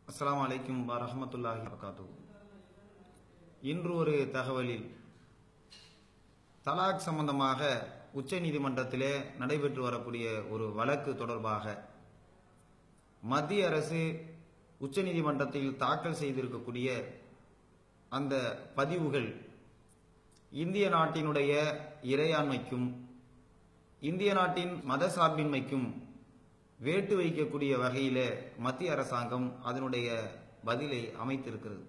அஸ்ஸலாமு அலைக்கும் வரஹ்மத்துல்லாஹி வபரகாத்துஹு. இன்று ஒரு தகவலில் தலாக் சம்பந்தமாக உச்ச நீதிமன்றத்திலே நடைபெற்று வரக்கூடிய ஒரு வழக்கு தொடர்பாக மத்திய அரசு உச்ச நீதிமன்றத்தில் தாக்கல் செய்திருக்கக்கூடிய அந்த பதிவுகள் இந்திய நாட்டினுடைய இறையாண்மைக்கும் இந்திய நாட்டின் மத சார்பின்மைக்கும் வேட்டு வைக்கக்கூடிய வகையிலே மத்திய அரசாங்கம் அதனுடைய பதிலை அமைத்திருக்கிறது.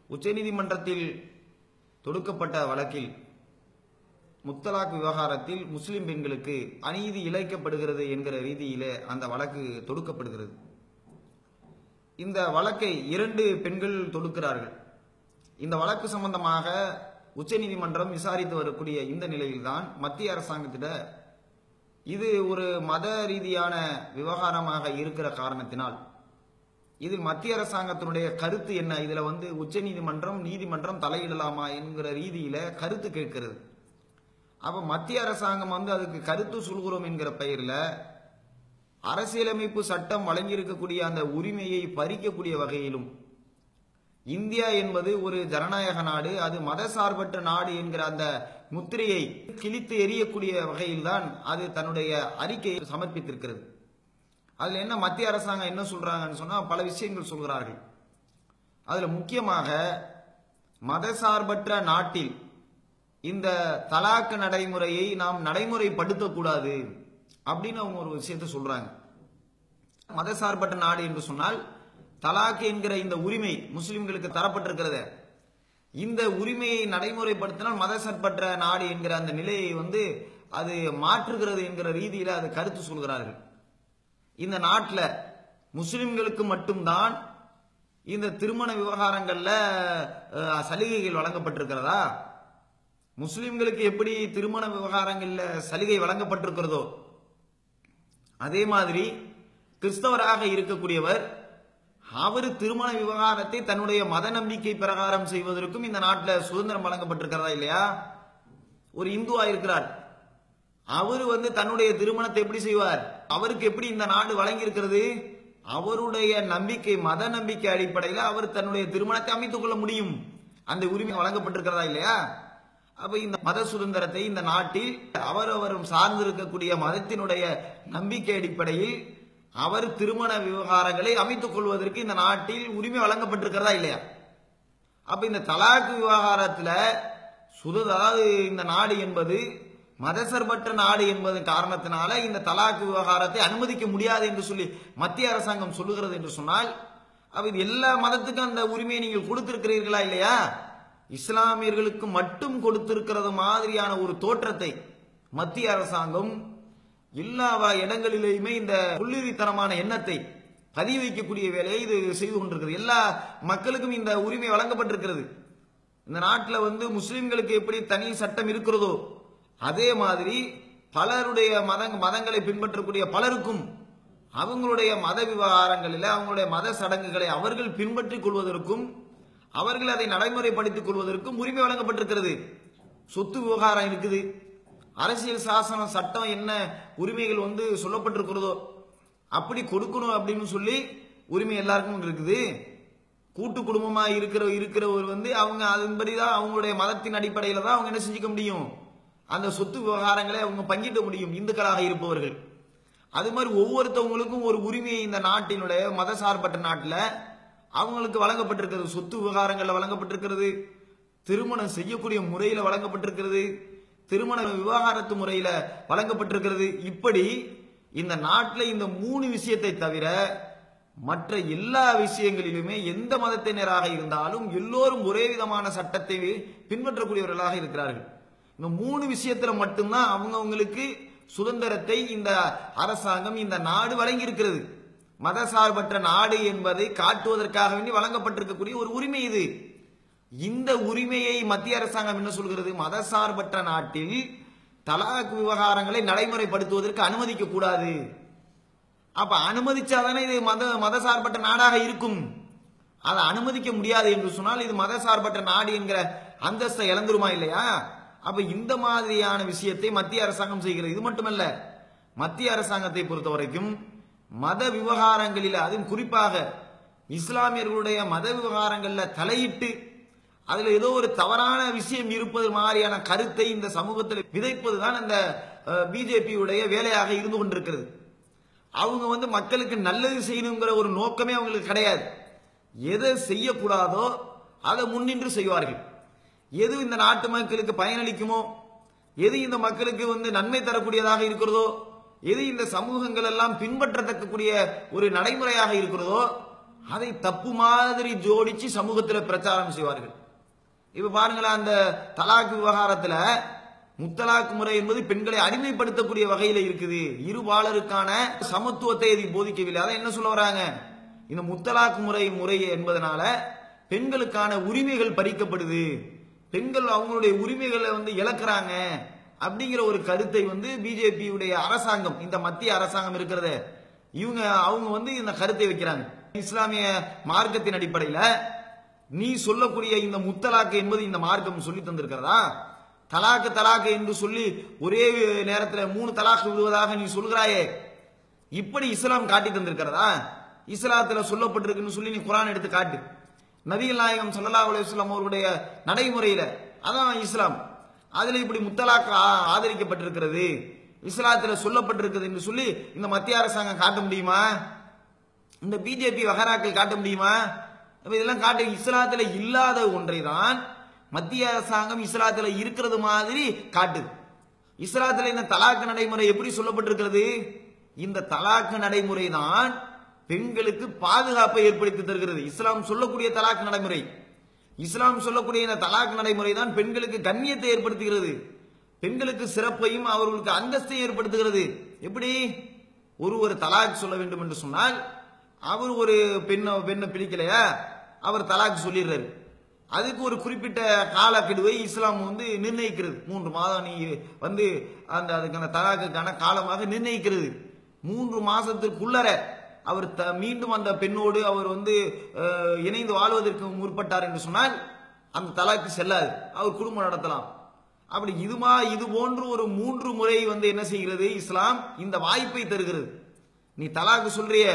உச்சநீதிமன்றத்தில் தொடுக்கப்பட்ட வழக்கில் முத்தலாக் விவகாரத்தில் முஸ்லிம் பெண்களுக்கு அநீதி இழைக்கப்படுகிறது என்கிற ரீதியிலே அந்த வழக்கு தொடுக்கப்படுகிறது. இந்த வழக்கை 2 பெண்கள் தொடுக்கிறார்கள். இந்த வழக்கு சம்பந்தமாக உச்சநீதிமன்றம் விசாரித்து வரக்கூடிய இந்த நிலையில்தான் மத்திய அரசாங்கத்திட இது ஒரு மத ரீதியான விவகாரமாக இருக்கிற காரணத்தினால் இதில் மத்திய அரசாங்கத்தினுடைய கருத்து என்ன, இதுல உச்ச நீதிமன்றம் தலையிடலாமா என்கிற ரீதியில கருத்து கேட்கிறது. அப்ப மத்திய அரசாங்கம் அதுக்கு கருத்து சொல்கிறோம் என்கிற பெயர்ல அரசியலமைப்பு சட்டம் வழங்கியிருக்கக்கூடிய அந்த உரிமையை பறிக்கக்கூடிய வகையிலும் இந்தியா என்பது ஒரு ஜனநாயக நாடு, அது மதசார்பற்ற நாடு என்கிற அந்த முத்திரையை கிழித்து எறியக்கூடிய வகையில்தான் அது தன்னுடைய அறிக்கையை சமர்ப்பித்திருக்கிறது. அதுல என்ன மத்திய அரசாங்கம் என்ன சொல்றாங்கன்னு சொன்னா பல விஷயங்கள் சொல்கிறார்கள். அதுல முக்கியமாக மதசார்பற்ற நாட்டில் இந்த தலாக் நடைமுறையை நாம் நடைமுறைப்படுத்தக்கூடாது அப்படின்னு அவங்க ஒரு விஷயத்தை சொல்றாங்க. மதசார்பற்ற நாடு என்று சொன்னால் தலாக் என்கிற இந்த உரிமை முஸ்லிம்களுக்கு தரப்பட்டிருக்கிறது. இந்த உரிமையை நடைமுறைப்படுத்தினால் மதசார்பற்ற நாடு என்கிற அந்த நிலையை அது மாற்றுகிறது என்கிற ரீதியில அது கருத்து சொல்கிறார்கள். இந்த நாட்டில் முஸ்லிம்களுக்கு மட்டும்தான் இந்த திருமண விவகாரங்கள்ல சலுகைகள் வழங்கப்பட்டிருக்கிறதா? முஸ்லிம்களுக்கு எப்படி திருமண விவகாரங்கள்ல சலுகை வழங்கப்பட்டிருக்கிறதோ அதே மாதிரி கிறிஸ்தவராக இருக்கக்கூடியவர் அவர் திருமண விவகாரத்தை தன்னுடைய மத நம்பிக்கை பிரகாரம் செய்வதற்கும் இந்த நாட்டில் சுதந்திரம் வழங்கப்பட்டிருக்கிறதா இல்லையா? ஒரு இந்துவா இருக்கிறார், அவரு தன்னுடைய திருமணத்தை எப்படி செய்வார்? அவருக்கு எப்படி இந்த நாடு வழங்கி இருக்கிறது? அவருடைய நம்பிக்கை மத நம்பிக்கை அடிப்படையில் அவர் தன்னுடைய திருமணத்தை அமைத்துக் கொள்ள முடியும். அந்த உரிமை வழங்கப்பட்டிருக்கிறதா இல்லையா? அப்ப இந்த மத சுதந்திரத்தை இந்த நாட்டில் அவரவரும் சார்ந்திருக்கக்கூடிய மதத்தினுடைய நம்பிக்கை அடிப்படையில் அவர் திருமண விவகாரங்களை அமைத்துக் கொள்வதற்கு இந்த நாட்டில் உரிமை வழங்கப்பட்டிருக்கிறதா இல்லையா? அப்ப இந்த தலாக் விவகாரத்தில் அதாவது இந்த நாடு என்பது மதசார்பற்ற நாடு என்பது காரணத்தினால இந்த தலாக் விவகாரத்தை அனுமதிக்க முடியாது என்று சொல்லி மத்திய அரசாங்கம் சொல்லுகிறது என்று சொன்னால் அப்ப இது எல்லா மதத்துக்கும் அந்த உரிமையை நீங்கள் கொடுத்திருக்கிறீர்களா இல்லையா? இஸ்லாமியர்களுக்கு மட்டும் கொடுத்திருக்கிறது மாதிரியான ஒரு தோற்றத்தை மத்திய அரசாங்கம் எல்லா இடங்களிலேயுமே இந்த புள்ளித்தனமான எண்ணத்தை பதிவு வைக்கக்கூடிய வேலையை இது செய்து கொண்டிருக்கிறது. எல்லா மக்களுக்கும் இந்த உரிமை வழங்கப்பட்டிருக்கிறது. இந்த நாட்டில் முஸ்லிம்களுக்கு எப்படி தனி சட்டம் இருக்கிறதோ அதே மாதிரி பலருடைய மதங்களை பின்பற்றக்கூடிய பலருக்கும் அவங்களுடைய மத விவகாரங்களில் அவங்களுடைய மத சடங்குகளை அவர்கள் பின்பற்றிக் கொள்வதற்கும் அவர்கள் அதை நடைமுறைப்படுத்திக் கொள்வதற்கும் உரிமை வழங்கப்பட்டிருக்கிறது. சொத்து விவகாரம் இருக்குது, அரசியல் சாசன சட்டம் என்ன உரிமைகள் சொல்லப்பட்டிருக்கிறதோ அப்படி கொடுக்கணும் அப்படின்னு சொல்லி உரிமை எல்லாருக்கும் இருக்குது. கூட்டு குடும்பமா இருக்கிறவர் அவங்க அதன்படிதான் அவங்களுடைய மதத்தின் அடிப்படையில தான் அவங்க என்ன செஞ்சுக்க முடியும், அந்த சொத்து விவகாரங்களை அவங்க பங்கிட முடியும் இந்துக்களாக இருப்பவர்கள். அது மாதிரி ஒவ்வொருத்தவங்களுக்கும் ஒரு உரிமையை இந்த நாட்டினுடைய மதசார்பற்ற நாட்டில் அவங்களுக்கு வழங்கப்பட்டிருக்கிறது. சொத்து விவகாரங்கள்ல வழங்கப்பட்டிருக்கிறது, திருமணம் செய்யக்கூடிய முறையில வழங்கப்பட்டிருக்கிறது, திருமண விவகாரத்து முறையில வழங்கப்பட்டிருக்கிறது. இப்படி இந்த நாட்டில் இந்த 3 விஷயத்தை தவிர மற்ற எல்லா விஷயங்களிலுமே எந்த மதத்தினராக இருந்தாலும் எல்லோரும் ஒரே விதமான சட்டத்தை பின்பற்றக்கூடியவர்களாக இருக்கிறார்கள். இந்த 3 விஷயத்துல மட்டும்தான் அவங்களுக்கு சுதந்திரத்தை இந்த அரசாங்கம் இந்த நாடு வழங்கி இருக்கிறது. மதசார்பற்ற நாடு என்பதை காட்டுவதற்காக வேண்டி வழங்கப்பட்டிருக்கக்கூடிய ஒரு உரிமை இது. இந்த உரிமையை மத்திய அரசாங்கம் என்ன சொல்கிறது? மதசார்பற்ற நாட்டில் தலாக் விவகாரங்களை நடைமுறைப்படுத்துவதற்கு அனுமதிக்க கூடாது. அப்ப அனுமதிச்சாதானே இது மதசார்பற்ற நாடாக இருக்கும். அதை அனுமதிக்க முடியாது என்று சொன்னால் இது மதசார்பற்ற நாடு என்கிற அந்தஸ்தை இழந்துருமா இல்லையா? அப்ப இந்த மாதிரியான விஷயத்தை மத்திய அரசாங்கம் செய்கிறது. இது மட்டுமல்ல, மத்திய அரசாங்கத்தை பொறுத்த வரைக்கும் மத விவகாரங்களில், அதுவும் குறிப்பாக இஸ்லாமியர்களுடைய மத விவகாரங்களில் தலையிட்டு அதுல ஏதோ ஒரு தவறான விஷயம் இருப்பது மாதிரியான கருத்தை இந்த சமூகத்தில் விதைப்பதுதான் அந்த பிஜேபியுடைய வேலையாக இருந்து கொண்டிருக்கிறது. அவங்க மக்களுக்கு நல்லது செய்யணுங்கிற ஒரு நோக்கமே அவங்களுக்கு கிடையாது. எதை செய்யக்கூடாதோ அதை முன்னின்று செய்வார்கள். எது இந்த நாட்டு மக்களுக்கு பயனளிக்குமோ, எது இந்த மக்களுக்கு நன்மை தரக்கூடியதாக இருக்கிறதோ, எது இந்த சமூகங்கள் எல்லாம் பின்பற்றத்தக்கக்கூடிய ஒரு நடைமுறையாக இருக்கிறதோ அதை தப்பு மாதிரி ஜோடிச்சு சமூகத்தில் பிரச்சாரம் செய்வார்கள். இப்ப பாருங்களேன், அந்த தலாக் விவகாரத்துல முத்தலாக் முறை என்பது பெண்களை அடிமைப்படுத்தக்கூடிய வகையில இருக்குது. இருபாலருக்கான சமத்துவத்தை இது போதிக்கவில்லை. அதை என்ன சொல்ல வராங்க, இந்த முத்தலாக் முறை என்பதனால பெண்களுக்கான உரிமைகள் பறிக்கப்படுது, பெண்கள் அவங்களுடைய உரிமைகளை இழக்கிறாங்க அப்படிங்கிற ஒரு கருத்தை பிஜேபியுடைய அரசாங்கம், இந்த மத்திய அரசாங்கம் இருக்கிறத அவங்க இந்த கருத்தை வைக்கிறாங்க. இஸ்லாமிய மார்க்கத்தின் அடிப்படையில் நீ சொல்லக்கூடிய இந்த முத்தலாக்கு என்பது இந்த மார்க்கம் சொல்லி தந்திருக்கிறதா? தலாக்கு என்று சொல்லி ஒரே நேரத்தில் 3 தலாக்கு விடுவதாக நீ சொல்கிறாயே, இப்படி இஸ்லாம் காட்டி தந்திருக்கிறதா? இஸ்லாத்துல சொல்லப்பட்டிருக்குன்னு சொல்லி நீ குர்ஆன் எடுத்து காட்டு. நபிகள் நாயகம் ஸல்லல்லாஹு அலைஹி வஸல்லம் அவர்களுடைய நடைமுறையில அதான் இஸ்லாம், அதுல இப்படி முத்தலாக் ஆதரிக்கப்பட்டிருக்கிறது, இஸ்லாத்துல சொல்லப்பட்டிருக்கிறது என்று சொல்லி இந்த மத்திய அரசாங்கம் காட்ட முடியுமா? இந்த பிஜேபி வகராக்கள் காட்ட முடியுமா? இதெல்லாம் காட்ட இஸ்லாத்துல இல்லாத ஒன்றை தான் மத்திய அரசாங்கம் இஸ்லாத்துல இருக்கிறது மாதிரி காட்டுது. இஸ்லாத்துல இந்த தலாக்கு நடைமுறை எப்படி சொல்லப்பட்டிருக்கிறது? இந்த தலாக்கு நடைமுறை தான் பெண்களுக்கு பாதுகாப்பை ஏற்படுத்தி தருகிறது. இஸ்லாம் சொல்லக்கூடிய தலாக்கு நடைமுறை, இஸ்லாம் சொல்லக்கூடிய இந்த தலாக்கு நடைமுறை தான் பெண்களுக்கு கண்ணியத்தை ஏற்படுத்துகிறது, பெண்களுக்கு சிறப்பையும் அவர்களுக்கு அந்தஸ்தையும் ஏற்படுத்துகிறது. எப்படி? ஒரு தலாக் சொல்ல வேண்டும் என்று சொன்னால் அவர் ஒரு பெண்ணை பிடிக்கலையா, அவர் தலாக் சொல்லிடுறாரு. அதுக்கு ஒரு குறிப்பிட்ட காலக்கெடுவை இஸ்லாம் நிர்ணயிக்கிறது. 3 மாதம் நீ அதுக்கான தலாக்குக்கான காலமாக நிர்ணயிக்கிறது. 3 மாசத்திற்குள்ளர அவர் மீண்டும் அந்த பெண்ணோடு அவர் இணைந்து வாழ்வதற்கு முற்பட்டார் என்று சொன்னால் அந்த தலாக்கு செல்லாது, அவர் குடும்பம் நடத்தலாம். அப்படி இது போன்று ஒரு 3 முறை என்ன செய்கிறது இஸ்லாம், இந்த வாய்ப்பை தருகிறது. நீ தலாக்கு சொல்றிய,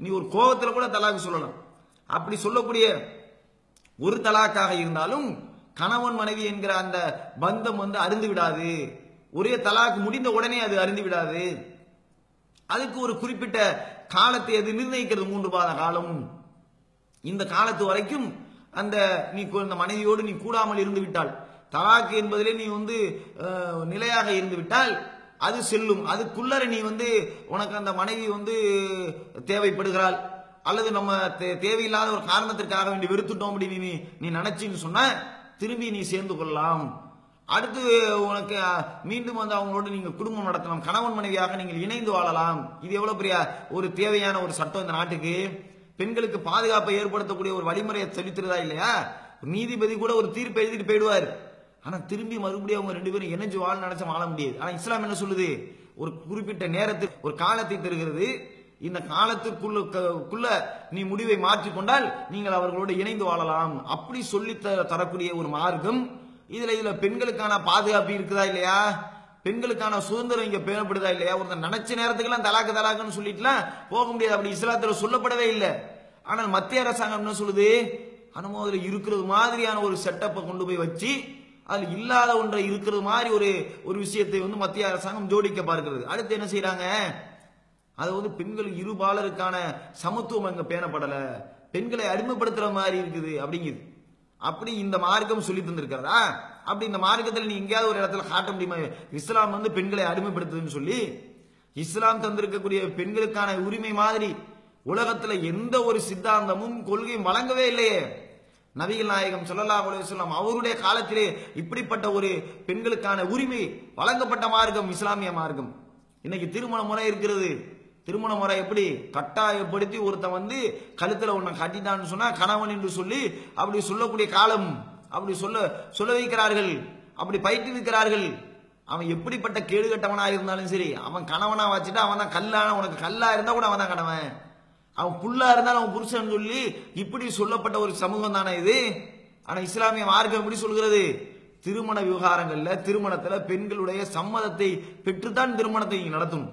நீ ஒரு கோபத்தில் கூட தலாக்கு சொல்லலாம். அப்படி சொல்லக்கூடிய ஒரு தலாக்காக இருந்தாலும் கணவன் மனைவி என்கிற அந்த பந்தம் அருந்து விடாது. ஒரே தலாக்கு முடிந்த உடனே அது அருந்து விடாது. அதுக்கு ஒரு குறிப்பிட்ட காலத்தை அது நிர்ணயிக்கிறது, 3 மாத காலம். இந்த காலத்து வரைக்கும் நீ இந்த மனைவியோடு நீ கூடாமல் இருந்து விட்டால், தலாக்கு என்பதிலே நீ நிலையாக இருந்து விட்டால் அது செல்லும். அதுக்குள்ளர நீ உனக்கு அந்த மனைவி தேவைப்படுகிறாள், அல்லது நம்ம தேவையில்லாத ஒரு காரணத்திற்காக வேண்டி வெறுத்துட்டோம் அப்படி நீ நினைச்சின்னு சொன்ன திரும்பி நீ சேர்ந்து கொள்ளலாம். அடுத்து உனக்கு மீண்டும் அவங்களோட நீங்க குடும்பம் நடத்தலாம், கணவன் மனைவியாக நீங்கள் இணைந்து வாழலாம். இது எவ்வளவு பெரிய ஒரு தேவையான ஒரு சட்டம் இந்த நாட்டுக்கு. பெண்களுக்கு பாதுகாப்பை ஏற்படுத்தக்கூடிய ஒரு வழிமுறையை செலுத்துறதா இல்லையா? நீதிபதி கூட ஒரு தீர்ப்பு எழுதிட்டு போயிடுவார், ஆனா திரும்பி மறுபடியும் அவங்க 2 பேரும் இணைஞ்சு வாழ நினைச்சா வாழ முடியாது. ஆனா இஸ்லாம் என்ன சொல்லுது, ஒரு குறிப்பிட்ட நேரத்துக்கு ஒரு காலத்தை தருகிறது. இந்த காலத்திற்குள்ள நீ முடிவை மாற்றிக்கொண்டால் நீங்கள் அவர்களோடு இணைந்து வாழலாம். அப்படி சொல்லி தரக்கூடிய ஒரு மார்க்கம். இதுல பெண்களுக்கான பாதுகாப்பு இருக்குதா இல்லையா? பெண்களுக்கான சுதந்திரம் இங்க பேணப்படுதா இல்லையா? ஒருத்தர் நினைச்ச நேரத்துக்கெல்லாம் தலாக்குன்னு சொல்லிட்டுலாம் போக முடியாது, அப்படி இஸ்லாத்துல சொல்லப்படவே இல்லை. ஆனால் மத்திய அரசாங்கம் என்ன சொல்லுது, அனுமதியில் இருக்கிறது மாதிரியான ஒரு செட்டப்பை கொண்டு போய் வச்சு அதில் இல்லாத ஒன்றை இருக்கிறது மாதிரி ஒரு விஷயத்தை மத்திய அரசாங்கம் ஜோடிக்க பார்க்கிறது. அடுத்து என்ன செய்யறாங்க, அது பெண்கள் இருபாலருக்கான சமத்துவம் அங்க பேணப்படல, பெண்களை அடிமைப்படுத்துற மாதிரி இருக்குது அப்படிங்குது. அப்படி இந்த மார்க்கம் சொல்லி தந்திருக்கிறதா? அப்படி இந்த மார்க்கத்தில் நீ எங்கேயாவது ஒரு இடத்துல காட்ட முடியுமா இஸ்லாம் பெண்களை அடிமைப்படுத்துதுன்னு சொல்லி? இஸ்லாம் தந்திருக்கக்கூடிய பெண்களுக்கான உரிமை மாதிரி உலகத்துல எந்த ஒரு சித்தாந்தமும் கொள்கையும் வழங்கவே இல்லையே. நபிகள் நாயகம் ஸல்லல்லாஹு அலைஹி வஸல்லம் அவருடைய காலத்திலே இப்படிப்பட்ட ஒரு பெண்களுக்கான உரிமை வழங்கப்பட்ட மார்க்கம் இஸ்லாமிய மார்க்கம். இன்னைக்கு திருமண முறை இருக்கிறது. திருமண முறை எப்படி கட்டாயப்படுத்தி ஒருத்தன் கழுத்துல ஒன்ன கட்டிட்டான்னு சொன்னா கணவன் என்று சொல்லி அப்படி சொல்லக்கூடிய காலம், அப்படி சொல்ல வைக்கிறார்கள், அப்படி பயிற்றுவிக்கிறார்கள். அவன் எப்படிப்பட்ட கேடுகட்டவனா இருந்தாலும் சரி, அவன் கணவனா வச்சுட்டு அவன் தான் கல்லான, உனக்கு கல்லா இருந்தா கூட அவன் தான் கணவன், அவன் புல்லா இருந்தாலும் அவன் புருஷன் சொல்லி இப்படி சொல்லப்பட்ட ஒரு சமூகம் தானே இது. ஆனா இஸ்லாமிய மார்க்கம் எப்படி சொல்கிறது, திருமண விவகாரங்கள்ல திருமணத்துல பெண்களுடைய சம்மதத்தை பெற்றுத்தான் திருமணத்தை நடத்தணும்.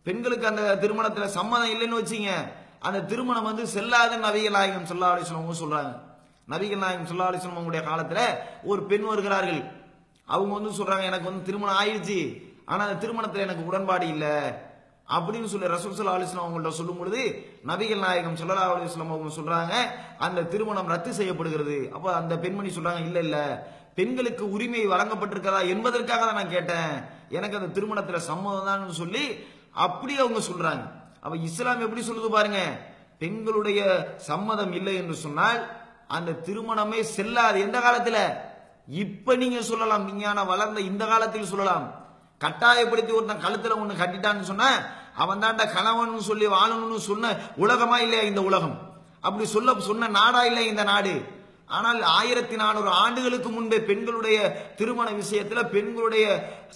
பெண்களுக்கு அந்த திருமணத்துல சம்மதம் இல்லைன்னு வச்சுங்க, அந்த திருமணம் வந்து செல்லாதுன்னு நபிகள் நாயகம் ஸல்லல்லாஹு அலைஹி வஸல்லம் சொல்றாங்க. நபிகள் நாயகம் ஸல்லல்லாஹு அலைஹி வஸல்லம் உங்களுடைய காலத்துல ஒரு பெண் வருகிறார்கள். அவங்க வந்து சொல்றாங்க, எனக்கு வந்து திருமணம் ஆயிடுச்சு, ஆனா அந்த திருமணத்துல எனக்கு உடன்பாடு இல்லை அப்படின்னு சொல்லி ரசூல் ஸல்லல்லாஹு அலைஹி வஸல்லம் அவங்கள்ட்ட சொல்லும் பொழுது நபிகள் நாயகம் ஸல்லல்லாஹு அலைஹி வஸல்லம் அவங்க சொல்றாங்க, அந்த திருமணம் ரத்து செய்யப்படுகிறது. அப்ப அந்த பெண்மணி சொல்றாங்க, இல்ல இல்ல, பெண்களுக்கு உரிமை வழங்கப்பட்டிருக்கிறதா என்பதற்காக தான் நான் கேட்டேன், எனக்கு அந்த திருமணத்துல சம்மதம் தான் சொல்லி அப்படி அவங்க சொல்றாங்க. அப்ப இஸ்லாம் எப்படி சொல்லுது பாருங்க, பெண்களுடைய சம்மதம் இல்லை என்று சொன்னால் அந்த திருமணமே செல்லாது. எந்த காலத்துல? இப்ப நீங்க சொல்லலாம், விஞ்ஞானம் வளர்ந்த இந்த காலத்தில் சொல்லலாம். கட்டாயப்படுத்தி ஒருத்தன் கழுத்துல ஒண்ணு கட்டிட்டான்னு சொன்ன அவன் தாண்ட கணவன் சொல்லி வாழணும்னு சொன்ன உலகமா இல்லையா இந்த உலகம்? அப்படி சொன்ன நாடா இல்லை இந்த நாடு? ஆனால் 1400 ஆண்டுகளுக்கு முன்பே பெண்களுடைய திருமண விஷயத்துல பெண்களுடைய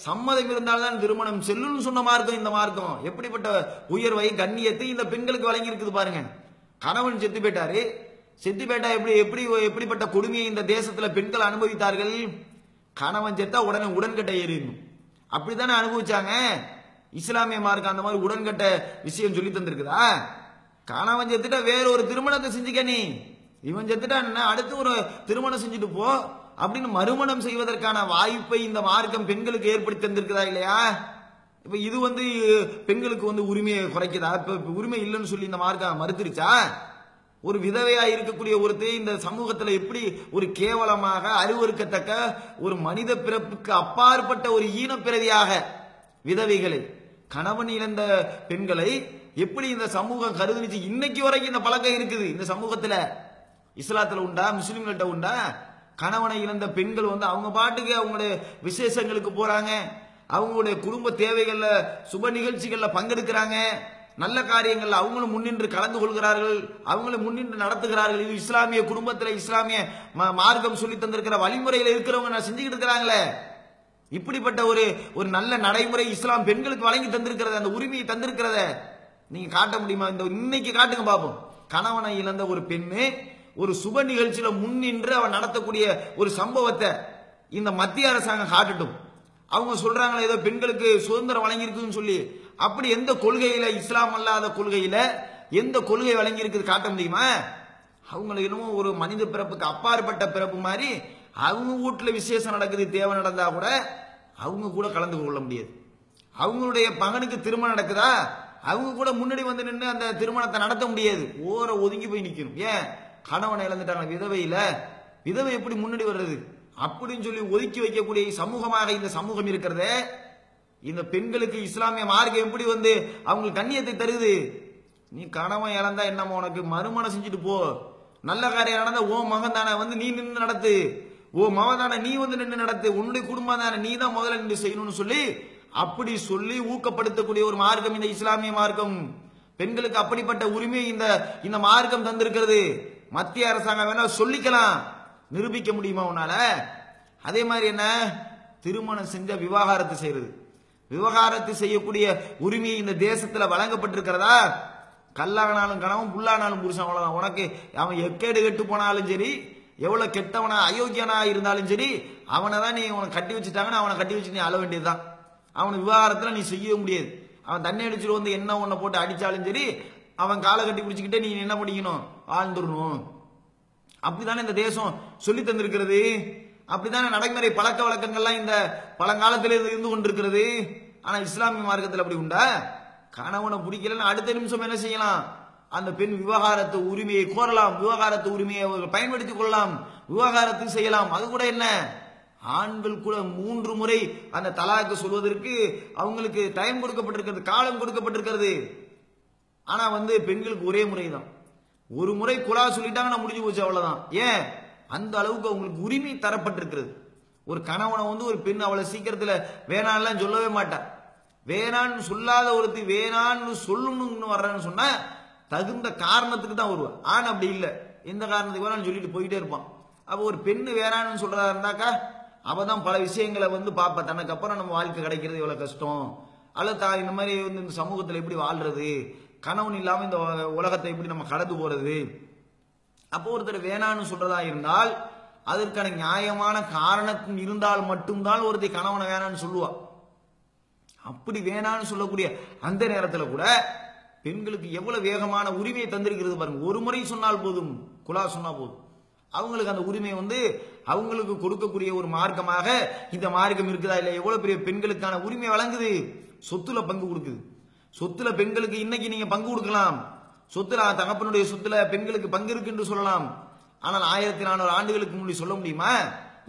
சம்மதம் இருந்தால்தான் திருமணம் செல்லுன்னு சொன்ன மார்க்கம் இந்த மார்க்கம். எப்படிப்பட்ட உயர்வை கண்ணியத்தை இந்த பெண்களுக்கு வழங்கி இருக்குது பாருங்க. கணவன் செத்து போயிட்டாரு, செத்து போயிட்டா எப்படிப்பட்ட கொடுமையை இந்த தேசத்துல பெண்கள் அனுபவித்தார்கள். கணவன் செத்தா உடனே உடன்கட்டை ஏறிடணும், அப்படித்தானே அனுபவிச்சாங்க. இஸ்லாமிய மார்க்கம் அந்த மாதிரி உடன்கட்ட விஷயம் சொல்லி தந்திருக்குதா? கணவன் செத்துட்டா வேற ஒரு திருமணத்தை செஞ்சுக்க, நீ இவன் செத்துட்டா அடுத்து ஒரு திருமணம் செஞ்சுட்டு போ அப்படின்னு மறுமணம் செய்வதற்கான வாய்ப்பை இந்த மார்க்கம் பெண்களுக்கு ஏற்படுத்தி தந்திருக்குதா இல்லையா? இப்ப இது வந்து பெண்களுக்கு வந்து உரிமையை குறைக்குதா? இப்ப உரிமை இல்லைன்னு சொல்லி இந்த மார்க்கம் மறுத்துருச்சா? ஒரு விதவையா இருக்கக்கூடிய ஒருத்தர் இந்த சமூகத்துல எப்படி ஒரு கேவலமாக அருவருக்கத்தக்க ஒரு மனித பிறப்புக்கு அப்பாற்பட்ட ஒரு ஈனப்பிறவியாக விதவைகளை, கணவன் இழந்த பெண்களை எப்படி இந்த சமூகம் கருதுனுச்சு? இன்னைக்கு வரைக்கும் இந்த பழக்கம் இருக்குது இந்த சமூகத்துல. இஸ்லாத்துல உண்டா? முஸ்லிம்கள்ட்ட உண்டா? கணவனை இழந்த பெண்கள் வந்து அவங்க பாட்டுக்கு அவங்களுடைய விசேஷங்களுக்கு போறாங்க, அவங்களுடைய குடும்ப தேவைகள்ல சுப நிகழ்ச்சிகள்ல பங்கெடுக்கிறாங்க, நல்ல காரியங்கள்ல அவங்களும் முன்னின்று கலந்து கொள்கிறார்கள், அவங்களும் முன்னின்று நடத்துகிறார்கள். இது இஸ்லாமிய குடும்பத்துல இஸ்லாமிய மார்க்கம் சொல்லி தந்திருக்கிற வழிமுறையில இருக்கிறவங்க நான் செஞ்சுக்கிட்டு இருக்கிறாங்களே. இப்படிப்பட்ட ஒரு நல்ல நடைமுறை இஸ்லாம் பெண்களுக்கு வழங்கி தந்திருக்கிறத, அந்த உரிமையை தந்திருக்கிறத நீங்க காட்ட முடியுமா? இந்த இன்னைக்கு காட்டுங்க பாப்போம். கணவனை இழந்த ஒரு பெண்ணு ஒரு சுப நிகழ்ச்சியில முன்னின்று அவன் நடத்தக்கூடிய ஒரு சம்பவத்தை இந்த மத்திய அரசாங்கம் காட்டட்டும். அவங்க சொல்றாங்களே ஏதோ பெண்களுக்கு சுதந்திரம் வழங்கி இருக்குன்னு சொல்லி, அப்படி எந்த கொள்கையில, இஸ்லாம் அல்லாத கொள்கையில எந்த கொள்கை வழங்கி இருக்குது காட்ட முடியுமா? அவங்களுக்கு என்னமோ ஒரு மனித பிறப்புக்கு அப்பாற்பட்ட பிறப்பு மாதிரி அவங்க வீட்டுல விசேஷம் நடக்குது, தேவை நடந்தா கூட அவங்க கூட கலந்து கொள்ள முடியாது. அவங்களுடைய மகனுக்கு திருமணம் நடக்குதா, அவங்க கூட முன்னாடி வந்து நின்று அந்த திருமணத்தை நடத்த முடியாது, ஓர ஒதுங்கி போய் நிக்கணும். ஏன்? கணவனை இழந்துட்டாங்க. விதவையில விதவை எப்படி முன்னாடி வர்றது அப்படின்னு சொல்லி ஒதுக்கி வைக்கக்கூடிய சமூகமாக இந்த சமூகம் இருக்கிறதே. இந்த பெண்களுக்கு இஸ்லாமிய மார்க்கம் எப்படி வந்து அவங்களுக்கு கண்ணியத்தை தருது? நீ கணவன் இழந்தா என்னமோ உனக்கு மறுமணம் செஞ்சுட்டு போ, நல்ல காரியம் நடந்தா ஓ மகன் தானே வந்து நீ நின்று நடத்து, ஓ மகன் தானே நீ வந்து நின்று நடத்து, உன்னுடைய குடும்பம் தானே நீ தான் முதல்ல நின்று செய்யணும்னு சொல்லி அப்படி சொல்லி ஊக்கப்படுத்தக்கூடிய ஒரு மார்க்கம் இந்த இஸ்லாமிய மார்க்கம். பெண்களுக்கு அப்படிப்பட்ட உரிமை இந்த மார்க்கம் தந்திருக்கிறது. மத்திய அரசாங்கம் வேணா சொல்லிக்கலாம், நிரூபிக்க முடியுமா உன்னால? அதே மாதிரி என்ன, திருமணம் செஞ்ச விவாகரத்து செய்யறது, விவகாரத்து செய்யக்கூடிய உரிமை இந்த தேசத்துல வழங்கப்பட்டிருக்கிறதா? கல்லானாலும் கணவன், புல்லானாலும் புருஷன், அவ்வளவுதான். உனக்கு அவன் எக்கேடு கெட்டு போனாலும் சரி, எவ்வளவு கெட்டவனா அயோக்கியனா இருந்தாலும் சரி, அவனை தான் நீ உனக்கு கட்டி வச்சுட்டாங்கன்னா அவனை கட்டி வச்சு நீ அழ வேண்டியதுதான். அவனை விவகாரத்துல நீ செய்ய முடியாது. அவன் தண்ணி அடிச்சுட்டு வந்து என்ன உன்னை போட்டு அடிச்சாலும் சரி, அவன் காலை கட்டி பிடிச்சுக்கிட்டே நீ என்ன பண்ணிக்கணும், ஆழ்ந்துடணும். அப்படித்தானே இந்த தேசம் சொல்லி தந்திருக்கிறது. அப்படித்தானே நடைமுறை பழக்க வழக்கங்கள்லாம் இந்த பழங்காலத்தில் இருந்து கொண்டிருக்கிறது. ஆனா இஸ்லாமிய மார்க்கத்தில் அப்படி உண்டா? கணவனை பிடிக்கலன்னு அடுத்த நிமிஷம் என்ன செய்யலாம், அந்த பெண் விவகாரத்து உரிமையை கோரலாம், விவகாரத்து உரிமையை அவர்கள் பயன்படுத்திக் கொள்ளலாம், விவகாரத்து செய்யலாம். அது கூட என்ன, ஆண்கள் கூட 3 முறை அந்த தலாக்கு சொல்வதற்கு அவங்களுக்கு டைம் கொடுக்கப்பட்டிருக்கிறது, காலம் கொடுக்கப்பட்டிருக்கிறது. ஆனா வந்து பெண்களுக்கு ஒரே முறை தான். ஒரு முறை குலா சொல்லிட்டாங்கன்னா முடிஞ்சு போச்சு, அவ்வளவுதான். ஏன்? அந்த அளவுக்கு அவங்களுக்கு உரிமை தரப்பட்டிருக்கிறது. ஒரு கணவனை வந்து ஒரு பெண் அவளை சீக்கிரத்துல வேணான்லாம் சொல்லவே மாட்டார். வேணான்னு சொல்லாத ஒருத்தி வேணான்னு சொல்லணும்னு வர்றேன்னு சொன்னா தகுந்த காரணத்துக்கு தான் வருவா. ஆண் அப்படி இல்லை, எந்த காரணத்துக்கு வேணாலும் சொல்லிட்டு போயிட்டே இருப்பான். அப்போ ஒரு பெண்ணு வேணான்னு சொல்றதா இருந்தாக்கா அவதான் பல விஷயங்களை வந்து பார்ப்பா. தனக்கு அப்புறம் நம்ம வாழ்க்கை கிடைக்கிறது எவ்வளவு கஷ்டம், அல்லது இந்த மாதிரி வந்து இந்த சமூகத்தில் எப்படி வாழ்றது, கணவன் இல்லாம இந்த உலகத்தை எப்படி நம்ம கடந்து போறது. அப்போ ஒருத்தர் வேணான்னு சொல்றதா இருந்தால் அதற்கான நியாயமான காரணம் இருந்தால் மட்டும்தான் ஒருத்தர் கணவனை வேணான்னு சொல்லுவா. அப்படி வேணான்னு சொல்லக்கூடிய அந்த நேரத்தில் கூட பெண்களுக்கு எவ்வளவு வேகமான உரிமையை தந்திருக்கிறது பாருங்க. ஒரு முறை சொன்னால் போதும், குலா சொன்னா போதும், அவங்களுக்கு அந்த உரிமை அவங்களுக்கு கொடுக்கக்கூடிய ஒரு மார்க்கமாக இந்த மார்க்கம் இருக்குதா இல்ல? எவ்வளவு பெரிய பெண்களுக்கான உரிமை வழங்குது, சொத்துல பங்கு கொடுக்குது. சொத்துல பெண்களுக்கு இன்னைக்கு நீங்க பங்கு கொடுக்கலாம், சொத்துல தகப்பனுடைய சொத்துல பெண்களுக்கு பங்கு இருக்கு என்று சொல்லலாம். ஆனால் 1400 ஆண்டுகளுக்கு முன்னாடி சொல்ல முடியுமா?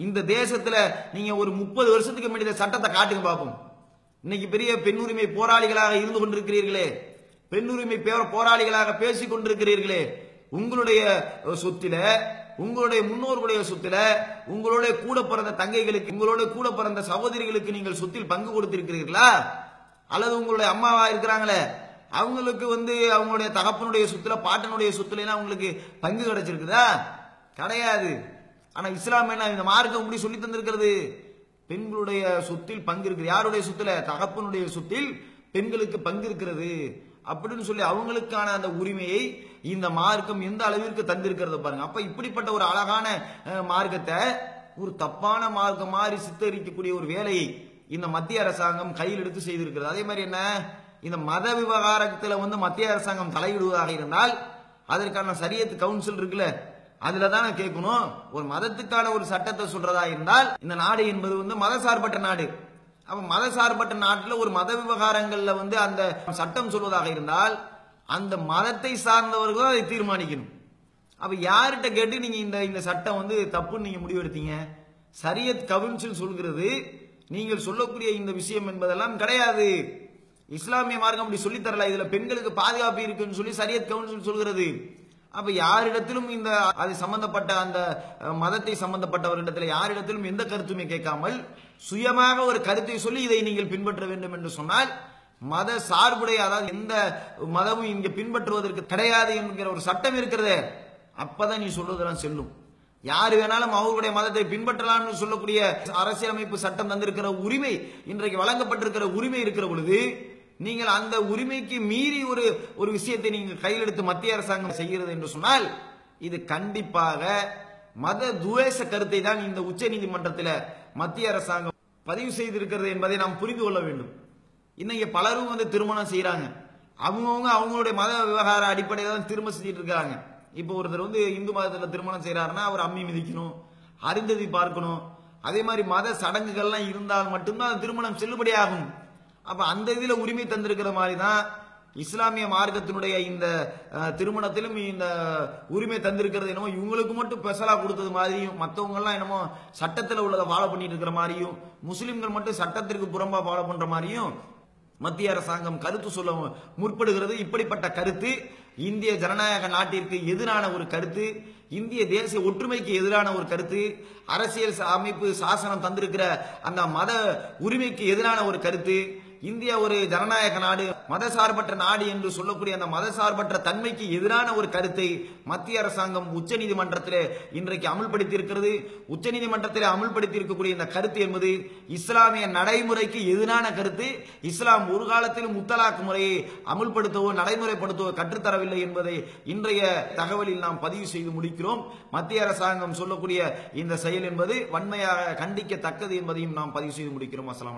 இந்த தேசத்துல நீங்க ஒரு 30 வருஷத்துக்கு முன்னாடி சட்டத்தை காட்டுங்க பார்ப்போம். இன்னைக்கு பெரிய பெண் உரிமை போராளிகளாக இருந்து கொண்டிருக்கிறீர்களே, பெண் உரிமை போராளிகளாக பேசிக் கொண்டிருக்கிறீர்களே, உங்களுடைய சொத்தில, உங்களுடைய முன்னோர்களுடைய சொத்துல, உங்களுடைய கூட பிறந்த தங்கைகளுக்கு, உங்களுடைய கூட பிறந்த சகோதரிகளுக்கு நீங்கள் சொத்தில் பங்கு கொடுத்திருக்கிறீர்களா? அல்லது உங்களுடைய அம்மாவா இருக்கிறாங்களே அவங்களுக்கு அவங்களுடைய தகப்பனுடைய சொத்துல, பாட்டனுடைய சொத்துல அவங்களுக்கு பங்கு கிடைச்சிருக்குதா? கிடையாது. ஆனா இஸ்லாம் என்ன இந்த மார்க்கம் இப்படி சொல்லி தந்திருக்கிறது? பெண்களுடைய சொத்தில் பங்கு இருக்கு. யாருடைய சொத்துல? தகப்பனுடைய சொத்தில் பெண்களுக்கு பங்கு இருக்கிறது அப்படின்னு சொல்லி அவங்களுக்கான அந்த உரிமையை இந்த மார்க்கம் எந்த அளவிற்கு தந்திருக்கிறது பாருங்க. அப்ப இப்படிப்பட்ட ஒரு அழகான மார்க்கத்தை ஒரு தப்பான மார்க்கம் மாதிரி சித்தரிக்கக்கூடிய ஒரு வேலையை இந்த மத்திய அரசாங்கம் கையில் எடுத்து செய்திருக்கிறது. அதே மாதிரி என்ன, இந்த மத விவகாரத்தில் மத்திய அரசாங்கம் தலையிடுவதாக இருந்தால் அதற்கான சரியத் கவுன்சில் இருக்குல்ல, அதுல தானே கேட்கணும். ஒரு மதத்துக்கான ஒரு சட்டத்தை சொல்றதா இருந்தால் இந்த நாடு என்பது மதசார்பற்ற நாடு. அப்ப மதசார்பற்ற நாட்டில் ஒரு மத விவகாரங்கள்ல அந்த சட்டம் சொல்வதாக இருந்தால் அந்த மதத்தை சார்ந்தவர்களும் அதை தீர்மானிக்கணும். அப்ப யார்கிட்ட கேட்டு நீங்க இந்த சட்டம் தப்புன்னு நீங்க முடிவெடுத்தீங்க? சரியத் கவுன்சில் சொல்கிறது நீங்கள் சொல்லக்கூடிய இந்த விஷயம் என்பதெல்லாம் கிடையாது. இஸ்லாமிய மார்க்கம் அப்படி சொல்லி தரல, இதுல பெண்களுக்கு பாதுகாப்பு இருக்குன்னு சொல்லி சரியத் கவுன்சில் சொல்கிறது. அப்ப யாரிடத்திலும் அது சம்பந்தப்பட்ட அந்த மதத்தை சம்பந்தப்பட்டவரிடத்தில் யாரிடத்திலும் எந்த கருத்துமே கேட்காமல் சுயமாக ஒரு கருத்தை சொல்லி இதை நீங்கள் பின்பற்ற வேண்டும் என்று சொன்னால் மத சார்புடைய, அதாவது எந்த மதமும் இங்க பின்பற்றுவதற்கு கிடையாது என்கிற ஒரு சட்டம் இருக்கிறதே, அப்பதான் நீ சொல்றதெல்லாம் செல்லும். யாரு வேணாலும் அவர்களுடைய மதத்தை பின்பற்றலாம் சொல்லக்கூடிய அரசியலமைப்பு சட்டம் தந்திருக்கிற உரிமை, இன்றைக்கு வழங்கப்பட்டிருக்கிற உரிமை இருக்கிற பொழுது நீங்கள் அந்த உரிமைக்கு மீறி ஒரு விஷயத்தை நீங்கள் கையில் எடுத்து மத்திய அரசாங்கம் செய்கிறது என்று சொன்னால் இது கண்டிப்பாக மத துவேஷ கருத்தை தான் இந்த உச்ச நீதிமன்றத்தில் மத்திய அரசாங்கம் பதிவு செய்திருக்கிறது என்பதை நாம் புரிந்து கொள்ள வேண்டும். இன்னைக்கு பலரும் திருமணம் செய்யறாங்க, அவங்களுடைய மத விவகார அடிப்படையில் தான் திருமணம் செஞ்சிட்டு இருக்காங்க. இப்போ ஒருத்தர் இந்து மதத்தில் திருமணம் செய்யறாருன்னா அவர் அம்மி மிதிக்கணும், அருந்ததி பார்க்கணும், அதே மாதிரி மத சடங்குகள்லாம் இருந்தால் மட்டும்தான் திருமணம் செல்லுபடியாகும். அப்ப அந்த இதுல உரிமை தந்திருக்கிற மாதிரி தான் இஸ்லாமிய மார்க்கத்தினுடைய இந்த திருமணத்திலும் இந்த உரிமை தந்திருக்கிறது. என்னமோ இவங்களுக்கு மட்டும் ஸ்பெஷலா கொடுத்தது மாதிரியும், மற்றவங்க எல்லாம் என்னமோ சட்டத்தில் உள்ளதை ஃபாலோ பண்ணிட்டு இருக்கிற மாதிரியும், முஸ்லிம்கள் மட்டும் சட்டத்திற்கு புறம்பா ஃபாலோ பண்ற மாதிரியும் மத்திய அரசாங்கம் கருத்து சொல்ல முற்படுகிறது. இப்படிப்பட்ட கருத்து இந்திய ஜனநாயக நாட்டிற்கு எதிரான ஒரு கருத்து, இந்திய தேசிய ஒற்றுமைக்கு எதிரான ஒரு கருத்து, அரசியல் அமைப்பு சாசனம் தந்திருக்கிற அந்த மத உரிமைக்கு எதிரான ஒரு கருத்து, இந்தியா ஒரு ஜனநாயக நாடு, மதசார்பற்ற நாடு என்று சொல்லக்கூடிய அந்த மதசார்பற்ற தன்மைக்கு எதிரான ஒரு கருத்தை மத்திய அரசாங்கம் உச்ச நீதிமன்றத்தில் இன்றைக்கு அமுல்படுத்தி இருக்கிறது. உச்ச நீதிமன்றத்தில் அமுல்படுத்தி இருக்கக்கூடிய இந்த கருத்து என்பது இஸ்லாமிய நடைமுறைக்கு எதிரான கருத்து. இஸ்லாம் ஒரு காலத்திலும் முத்தலாக் முறையை அமுல்படுத்தவோ நடைமுறைப்படுத்தவோ கற்றுத்தரவில்லை என்பதை இன்றைய தகவலில் நாம் பதிவு செய்து முடிக்கிறோம். மத்திய அரசாங்கம் சொல்லக்கூடிய இந்த செயல் என்பது வன்மையாக கண்டிக்கத்தக்கது என்பதையும் நாம் பதிவு செய்து முடிக்கிறோம். அஸ்ஸலாமு